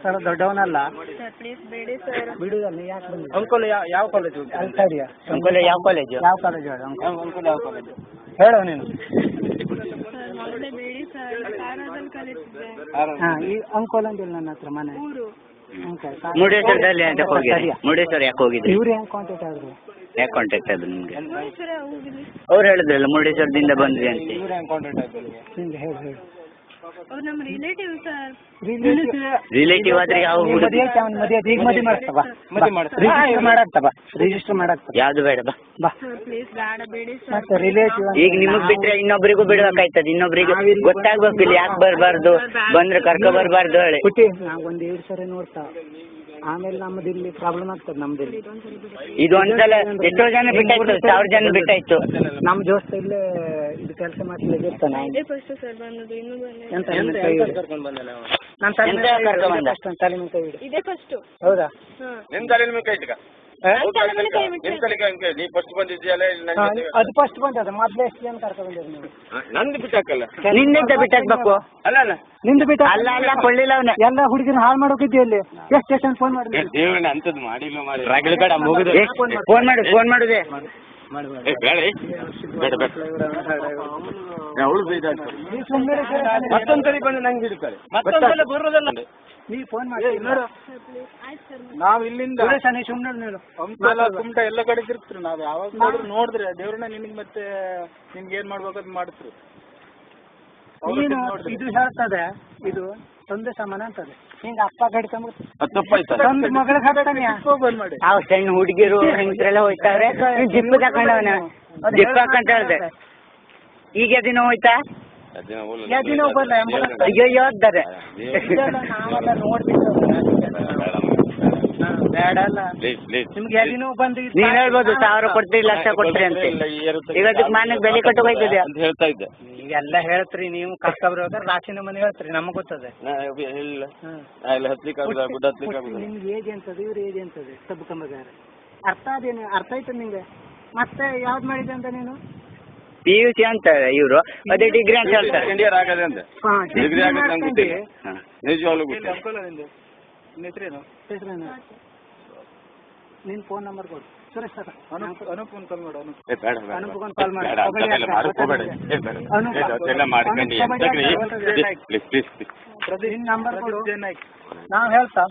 Sir ದೊಡ್ಡವನಲ್ಲ. Sir please ಬೇಡಿ sir. ಬಿಡುದಲ್ಲ ಯಾಕೆ ಬಂದ? ಅಂಕೋಲ ಯಾವ ಕಾಲೇಜು? ಅಲ್ತಾಡಿಯಾ? ಅಂಕೋಲ ಯಾವ ಕಾಲೇಜು? ಯಾವ ಕಾಲೇಜು ಹೇಳು? ಅಂಕೋಲ ಯಾವ ಕಾಲೇಜು ಹೇಳು ನೀನು. ಸರ್ ಮೊದಲೇ ಬೇಡಿ ಸರ್. ಕಾರದಲ್ಲಿ ಕಲಿತಿದ್ದೆ. ಹಾಂ ಈ ಅಂಕೋಲ ಅಂದಿಲ್ಲ ನನ್ನ ಹತ್ರ ಮನೆ. ಊರು. ಮುರುಡೇಶ್ವರದಲ್ಲಿ ಅಂತ ಹೋಗಿದ್ರಿ? ಮುರುಡೇಶ್ವರ ಯಾಕೆ ಹೋಗಿದ್ರಿ? ಇವ್ರು ಹೆಂಗೆ ಕಾಂಟ್ಯಾಕ್ಟ್ ಆದ್ರು? ಯಾಕೆ ಕಾಂಟ್ಯಾಕ್ಟ್ ಆದ್ರು ನಿಮಗೆ? ಮುರುಡೇಶ್ವರ ಹೋಗಿದ್ವಿ. ಅವ್ರು ಹೇಳಿದ್ರಲ್ಲ ಮುರುಡೇಶ್ವರದಿಂದ ಬಂದ್ವಿ ಅಂತ. ಇವ್ರು ಹೆಂಗೆ ಕಾಂಟ್ಯಾಕ್ಟ್ ಆದ್ರು? ನಿಂಗೆ ಹೇಳು ಹೇಳು. ಅವ್ರು ನಮ್ಮ ರಿಲೇಟಿವ್ ಸರ್. ರಿಲೇಟಿವ್ ಆದ್ರೆ ಯಾವ ಮದುವೆ ಐತೆ ಅವ್ನ ಮದುವೆ ಈಗ ಮದುವೆ ಮಾಡಿಸ್ತವ. ರಿಜಿಸ್ಟರ್ ಮಾಡಾಕ್ತವ. ರಿಜಿಸ್ಟರ್ ಮಾಡಾಕ್ತವ. ಯಾವ್ದು ಬೇಡ ಬಾ ಬಾ. ಸರ್ ಪ್ಲೀಸ್ ಬೇಡ ಬೇಡಿ ಸರ್. ಮತ್ತೆ ರಿಲೇಟಿವ್ ಈಗ ನಿಮಗ್ ಬಿಟ್ರೆ ಇನ್ನೊಬ್ರಿಗೂ ಬಿಡ್ಬೇಕಾಯ್ತದ. ಇನ್ನೊಬ್ರಿಗೆ ಗೊತ್ತಾಗ್ಬೇಕು ಇಲ್ಲಿ ಯಾಕೆ ಬರ್ಬಾರ್ದು, ಬಂದ್ರೆ ಕರ್ಕೊ ಬರ್ಬಾರ್ದು ಹೇಳಿ. ಹುಟ್ಟಿ ನಾವು ಒಂದು 2 ಸರಿ ನೋಡ್ತಾ ಆಮೇಲೆ ನಮ್ಮದು ಇಲ್ಲಿ ಪ್ರಾಬ್ಲಮ್ ಆಗ್ತದೆ. ನಮ್ದು ಇಲ್ಲಿ ಇದು ಒಂದ್ಸಲ ಎಷ್ಟೋ ಜನ ಬಿಟ್ಟಾಯ್ತು, 1000 ಜನ ಬಿಟ್ಟಾಯ್ತು. ನಮ್ಮ ದೋಸ್ತ ಇಲ್ಲೇ ಇದು ಕೆಲಸ ಮಾಡ್ಲಿಕ್ಕೆ ಇರ್ತಾನೆ. ಇದೇ ಫಸ್ಟ್ ಸರ್ ಬಂದದ್ದು. ಇನ್ನೂ ಬಂದಿಲ್ಲ. ಎಂತ ಕರ್ಕೊಂಡು ಬಂದ? ನಾನು ತಲೆ ಮೇಲೆ ಕೈ ಇಡು. ಇದೇ ಫಸ್ಟ್. ಹೌದಾ? ನಿನ್ ತಲೆ ಮೇಲೆ ಕೈ ಇಟ್ಕ. ನಿನ್ ತಲೆ ಕೈ ನೀ ಫಸ್ಟ್ ಬಂದಿದ್ದೀಯಲ್ಲ. ಅದು ಫಸ್ಟ್ ಬಂದದ. ಮೊದ್ಲು ಎಷ್ಟು ಜನ ಕರ್ಕೊಂಡು ಬಂದಿರಿ ನೀವು? ನಂದು ಬಿಟ್ಟಾಕಲ್ಲ. ನಿನ್ನಿಂದ ಬಿಟ್ಟಾಕ್ಬೇಕು. ಅಲ್ಲ ನಿಂದು ಬಿಟ್ಟ ಅಲ್ಲ ಅಲ್ಲ ಕೊಳ್ಳಿಲ್ಲ ಅವನ ಎಲ್ಲ ಹುಡುಗಿನ ಹಾಳು ಮಾಡೋಕಿದ್ದೆ ಇಲ್ಲಿ. ಎಷ್ಟು ಸ್ಟೇಷನ್ ಫೋನ್ ಮಾಡಿ? ದೇವಣ್ಣ ಅಂತದ್ ಮಾಡಿಲ್ಲ ಮಾಡಿ ಫೋನ್ ಮಾಡುದೇ. ಮತ್ತೊಂದ್ಸರಿ ಬಂದು ನಂಗೆ ಹಿಡಿತಾರೆ. ಮತ್ತೊಂದ್ಸಲ ಬರೋದಲ್ಲ. ನೀ ಫೋನ್ ಮಾಡಿ ನೋಡು. ನಾವ್ ಇಲ್ಲಿಂದ ಸುಮ್ಮನೆ ನೀನು ಹಂಪಲ ಕುಮಟ ಎಲ್ಲ ಕಡೆ ತಿರುಗ್ತೀರಿ. ನಾವ್ ಯಾವಾಗ ನೋಡಿದ್ರೆ ದೇವ್ರನ್ನ ನಿನಗೆ ಮತ್ತೆ ನಿಮ್ಗೆ ಏನ್ ಮಾಡ್ಬೇಕಂತ ಮಾಡ್ತೀರಿ. ನೀನು ಇದು ಹೇಳ್ತದೆ, ಇದು ತಂದೆ ಸಮಾನ ಅಂತದೆ. ಹಿಂಗ ಅಪ್ಪ ತಪ್ಪಾಯ್ತು. ತಂದೆ ಮಗಳ ಬಂದ್ ಮಾಡಿ. ಅವ್ ಸಣ್ಣ ಹುಡುಗಿರು ಹೆಂಗಸರೆಲ್ಲ ಹೋಯ್ತಾವ್ರೆ. ಜಿಪ್ ತಕೊಂಡವನ ಜಿಪ್ ಹಾಕಂತ ಹೇಳ್ದೆ. ಈಗ ದಿನ ಹೋಯ್ತಾ? ಅಯ್ಯೋ ಯೋದ್ದಾರೆ ನಾವೆಲ್ಲ ನೋಡ್ತೀವಿ. ಬೇಡ ಅಲ್ಲ ನಿಮ್ಗೆ ಎದಿನೂ ಬಂದು ನೀವ್ ಹೇಳ್ಬೋದು 1000 ಕೊಡ್ತೀರಿ, 1,00,000 ಕೊಡ್ತೀರಿ ಅಂತ. ಇವತ್ತಿಗೆ ಮಾನಕ್ ಬೆಲೆ ಕಟ್ಟು ಹೋಯ್ತದೆ ಅಂತ ಹೇಳ್ತಾ ಇದ್ದೆ. ಈಗೆಲ್ಲ ಹೇಳ್ತ್ರಿ ನೀವು. ಕರ್ಕೊಬ್ರ ರಾಶಿನ ಮನೆ ಹೇಳ್ತ್ರಿ. ನಮಗ್ ಗೊತ್ತದೆ. ನಿಮ್ಗೆ ಏಜ್ ಅಂತದೆ, ಇವ್ರ ಏಜ್ ಅಂತದೆ. ಸಬ್ ಕಂಬಗಾರ ಅರ್ಥ ಅದೇನು? ಅರ್ಥ ಆಯ್ತದ ನಿಂಗೆ? ಮತ್ತೆ ಯಾವ್ದು ಮಾಡಿದೆ ಅಂತ ನೀನು? PUC ಅಂತ ಇವ್ರು, ಅದೇ ಡಿಗ್ರಿ ಅಂತ ಹೇಳ್ತಾರೆ. ಸೆಕೆಂಡ್ ಇಯರ್ ಆಗದೆ ಅಂತ. ಡಿಗ್ರಿ ಆಗದೆ ನಂಗೆ ಗೊತ್ತಿಲ್ಲ. ನಿಜವಾಗ್ಲೂ ಗೊತ್ತಿಲ್ಲ. ಹೆಸರೇನು? ನಿನ್ ಫೋನ್ ನಂಬರ್ ಕೊಡು. ಸುರೇಶ್ ಸರ್ ಅನುಪನ್ ಕಾಲ್ ಮಾಡು. ಅನುಪನ್ ಕಾಲ್ ಮಾಡಿ. ನಿನ್ ನಂಬರ್ ಕೊಡು. ನಾವು ಹೇಳ್ತಾ